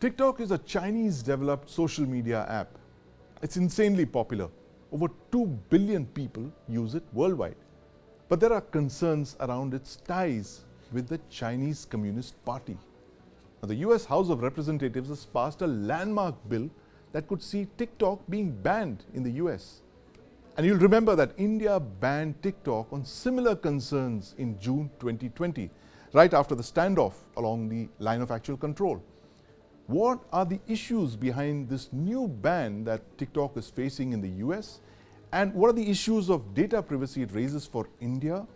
TikTok is a Chinese-developed social media app. It's insanely popular. Over 2 billion people use it worldwide. But there are concerns around its ties with the Chinese Communist Party. Now, the US House of Representatives has passed a landmark bill that could see TikTok being banned in the US. And you'll remember that India banned TikTok on similar concerns in June 2020, right after the standoff along the line of actual control. What are the issues behind this new ban that TikTok is facing in the US? And what are the issues of data privacy it raises for India?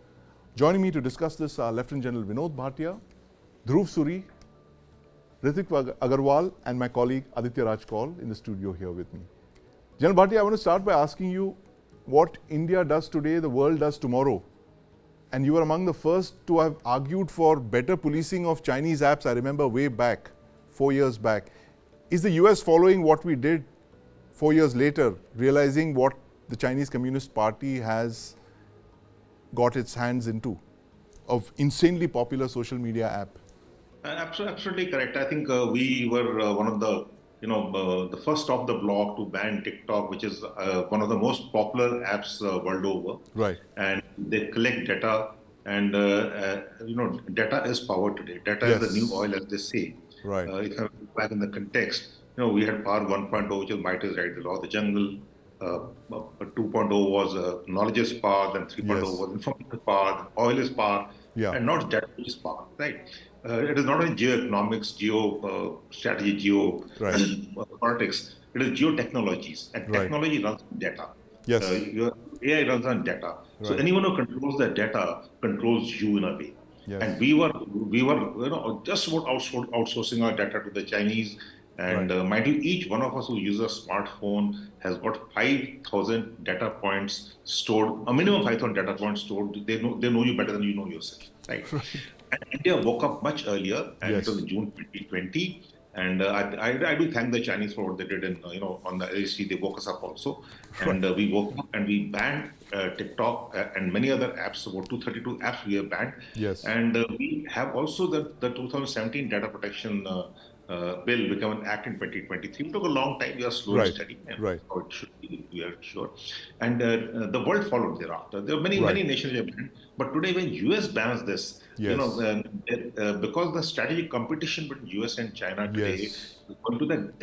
Joining me to discuss this are Lieutenant General Vinod Bhatia, Dhruv Suri, Ritik Agarwal, and my colleague Aditya Raj Kaul in the studio here with me. General Bhatia, I want to start by asking you what India does today, the world does tomorrow. And you were among the first to have argued for better policing of Chinese apps, I remember way back. 4 years back. Is the US following what we did 4 years later, realizing what the Chinese Communist Party has got its hands into of insanely popular social media app? Absolutely correct. I think we were one of the first off the block to ban TikTok, which is one of the most popular apps world over. Right. And they collect data, and data is power today. Data Yes. is the new oil, as they say. Right. If I look back in the context, we had power 1.0, which is might is right, the law of the jungle. 2.0 was knowledge is power, then 3.0 Yes. was information power, then oil is power, Yeah. and not data is power, right? It is not only geoeconomics, strategy, geopolitics. It is geotechnologies, and Right. technology runs on data. Yes. Your AI runs on data. So Right. anyone who controls that data controls you in a way. Yes. And we were just about outsourcing our data to the Chinese. And Right. mind you, each one of us who uses a smartphone has got 5,000 data points stored, a minimum 5,000 data points stored. They know you better than you know yourself, right? And India woke up much earlier, and Yes. it was in June 2020. And I do thank the Chinese for what they did, on the LHC. They woke us up also, and we woke up and we banned TikTok and many other apps. About 232 apps we have banned. Yes. And we have also the 2017 data protection bill become an act in 2023. It took a long time. We are slow Right. and steady, and Right. how it should be. We are sure. And the world followed thereafter. There are many Right. nations have banned, but today when US bans this, Yes. because the strategic competition between US and China today Yes.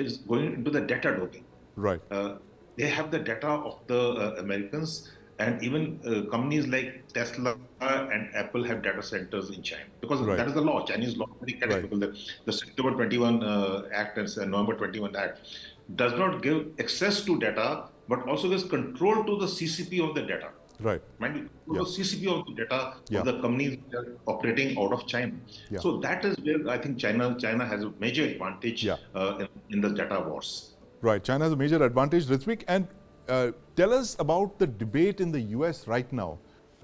is going into the data domain. Right. They have the data of the Americans, and even companies like Tesla and Apple have data centers in China, because Right. that is the law. Chinese law very correct, Right. because the September 21 Act and November 21 Act does not give access to data, but also gives control to the CCP of the data. Right. Mind you, Yeah. the CCP of the data Yeah. of the companies that are operating out of China. Yeah. So that is where I think China has a major advantage Yeah. in the data wars. Right. China has a major advantage, Ritvik. And tell us about the debate in the US right now.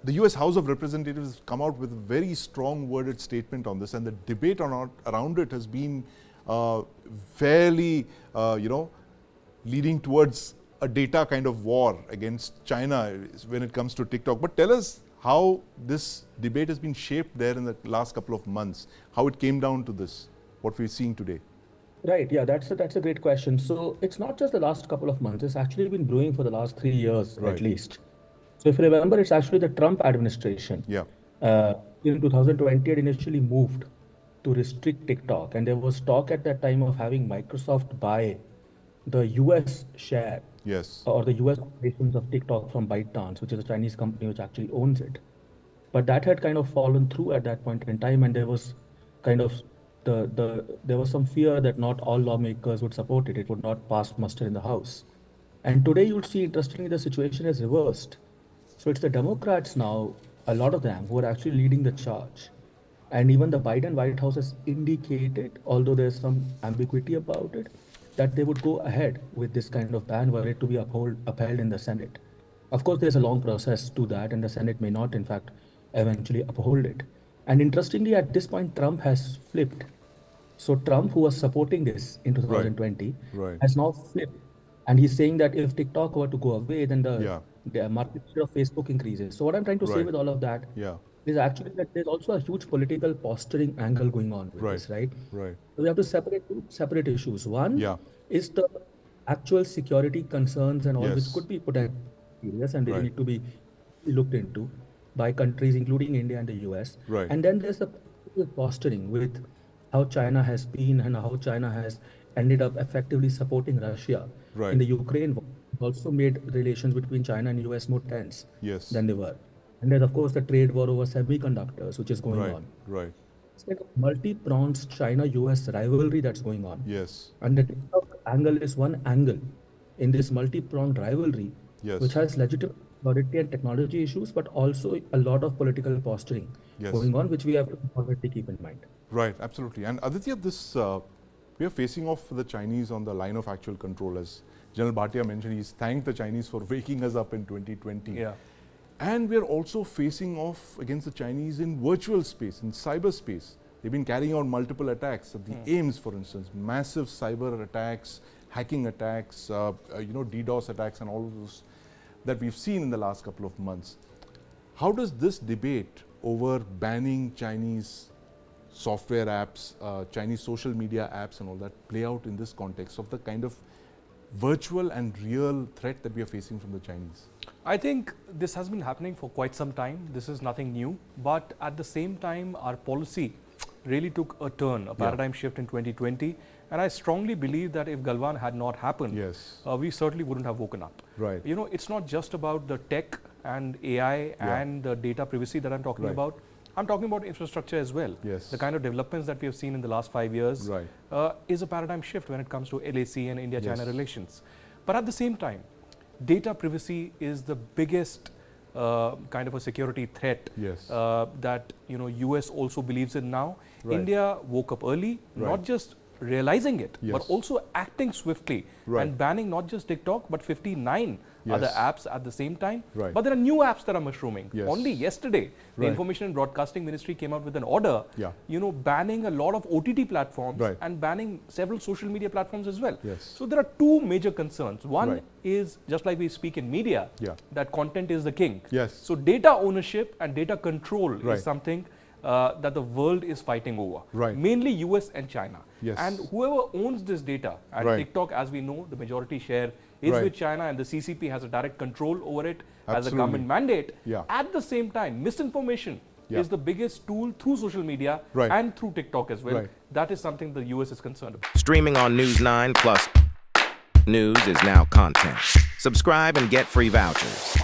The US House of Representatives has come out with a very strong worded statement on this, and the debate around it has been fairly, leading towards a data kind of war against China when it comes to TikTok. But tell us how this debate has been shaped there in the last couple of months, how it came down to this, what we're seeing today. Right. Yeah, that's a great question. So it's not just the last couple of months. It's actually been brewing for the last 3 years Right. at least. So if you remember, it's actually the Trump administration. Yeah. In 2020, it initially moved to restrict TikTok, and there was talk at that time of having Microsoft buy the US share Yes. or the US operations of TikTok from ByteDance, which is a Chinese company which actually owns it. But that had kind of fallen through at that point in time, and there was kind of there was some fear that not all lawmakers would support it. It would not pass muster in the House. And today you'll see, interestingly, the situation is reversed. So it's the Democrats now, a lot of them, who are actually leading the charge. And even the Biden White House has indicated, although there's some ambiguity about it, that they would go ahead with this kind of ban were it to be upheld in the Senate. Of course, there's a long process to that, and the Senate may not, in fact, eventually uphold it. And interestingly, at this point, Trump has flipped. So Trump, who was supporting this in 2020, Right. has now flipped. And he's saying that if TikTok were to go away, then Yeah. the market share of Facebook increases. So what I'm trying to say Right. with all of that Yeah. is actually that there's also a huge political posturing angle going on with Right. this, right? Right. So we have to separate two separate issues. One Yeah. is the actual security concerns and all, which Yes. could be potentially serious and they Right. need to be looked into by countries, including India and the US. Right. And then there's the political posturing with how China has been and how China has ended up effectively supporting Russia Right. in the Ukraine war. It also made relations between China and US more tense Yes. than they were. And there's, of course, the trade war over semiconductors, which is going Right. on. Right. It's like a multi-pronged China-US rivalry that's going on. Yes. And the TikTok angle is one angle in this multi-pronged rivalry, Yes. which has legitimate authority and technology issues, but also a lot of political posturing Yes. going on, which we have to already keep in mind. Right, absolutely. And Aditya, this we are facing off the Chinese on the line of actual control. As General Bhatia mentioned, he's thanked the Chinese for waking us up in 2020. Yeah. And we are also facing off against the Chinese in virtual space, in cyberspace. They've been carrying out multiple attacks. The AIMS, for instance, massive cyber attacks, hacking attacks, DDoS attacks, and all of those that we've seen in the last couple of months. How does this debate over banning Chinese software apps, Chinese social media apps and all that play out in this context of the kind of virtual and real threat that we are facing from the Chinese? I think this has been happening for quite some time. This is nothing new. But at the same time, our policy really took a turn, a paradigm shift in 2020. And I strongly believe that if Galwan had not happened, Yes. We certainly wouldn't have woken up. Right. You know, it's not just about the tech and AI and the data privacy that I'm talking Right. about. I'm talking about infrastructure as well. Yes. The kind of developments that we have seen in the last 5 years Right. is a paradigm shift when it comes to LAC and India-China Yes. relations. But at the same time, data privacy is the biggest kind of a security threat Yes. that US also believes in now. Right. India woke up early, Right. not just realizing it, but Yes. also acting swiftly Right. and banning not just TikTok, but 59 other Yes. apps at the same time. Right. But there are new apps that are mushrooming. Yes. Only yesterday, the Right. Information and Broadcasting Ministry came out with an order, Yeah. banning a lot of OTT platforms Right. and banning several social media platforms as well. Yes. So there are two major concerns. One Right. is, just like we speak in media, Yeah. that content is the king. Yes. So data ownership and data control Right. is something that the world is fighting over. Right. Mainly US and China. Yes. And whoever owns this data, and Right. TikTok, as we know, the majority share is Right. with China, and the CCP has a direct control over it as a Absolutely. government mandate. Yeah. At the same time, misinformation Yeah. is the biggest tool through social media Right. and through TikTok as well. Right. That is something the US is concerned about. Streaming on News9 Plus. News is now content. Subscribe and get free vouchers.